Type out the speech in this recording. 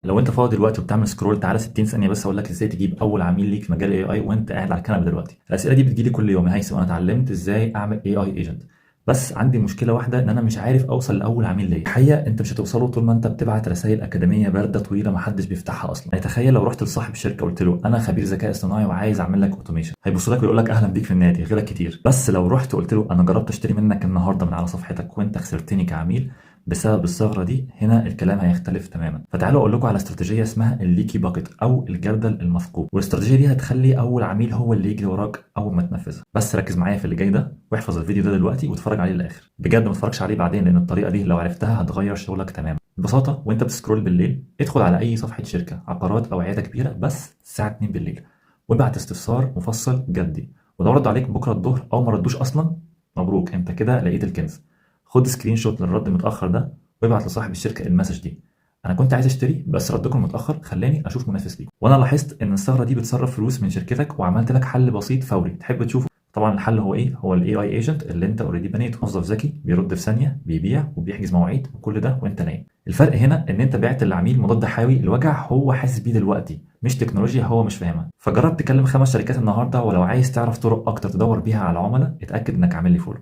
لو انت فاضي دلوقتي وبتعمل سكرول، تعالى 60 ثانيه بس اقول لك ازاي تجيب اول عميل ليك في مجال الاي اي وانت قاعد على الكنبه دلوقتي. الاسئله دي بتجيلي كل يوم يا هيثم، انا اتعلمت ازاي اعمل اي اي ايجنت، بس عندي مشكله واحده ان انا مش عارف اوصل لاول عميل ليا. الحقيقه انت مش هتوصله طول ما انت بتبعت رسائل اكاديميه بارده طويله ما حدش بيفتحها اصلا. يعني تخيل لو رحت لصاحب الشركه قلت له انا خبير ذكاء اصطناعي وعايز اعمل لك اوتوميشن، هيبص لك ويقول لك اهلا بيك في النادي غيرك كتير. بس لو رحت قلت له انا جربت اشتري منك النهارده من على صفحتك وانت خسرتني كعميل بسبب الثغره دي، هنا الكلام هيختلف تماما. فتعالوا اقول لكم على استراتيجيه اسمها الليكي باكيت او الجردل المثقوب، والاستراتيجيه دي هتخلي اول عميل هو اللي يجري وراك اول ما تنفذها. بس ركز معايا في اللي جاي ده واحفظ الفيديو ده دلوقتي واتفرج عليه للاخر بجد، ما تتفرجش عليه بعدين، لان الطريقه دي لو عرفتها هتغير شغلك تماما. ببساطه وانت بتسكرول بالليل ادخل على اي صفحه شركه عقارات او عياده كبيره بس الساعه 2 بالليل، وابعت استفسار مفصل جدي، ولو رد عليك بكره الظهر او ما ردوش اصلا مبروك، انت كده لقيت الكنز. خد سكرين شوت للرد المتاخر ده وابعت لصاحب الشركه المسج دي: انا كنت عايز اشتري بس ردكم متاخر خلاني اشوف منافس ليك، وانا لاحظت ان الثغره دي بتصرف فلوس من شركتك وعملت لك حل بسيط فوري تحب تشوفه. طبعا الحل هو ايه؟ هو الاي اي ايجنت اللي انت اوريدي بنيته، موظف ذكي بيرد في ثانيه، بيبيع وبيحجز مواعيد وكل ده وانت نايم. الفرق هنا ان انت بعت للعميل مضاد حيوي الوجع هو حاسس بيه دلوقتي، مش تكنولوجيا هو مش فاهمها. فجرب تكلم 5 شركات النهارده، ولو عايز تعرف طرق اكتر تدور بيها على عملاء اتاكد انك عامل لي فولو.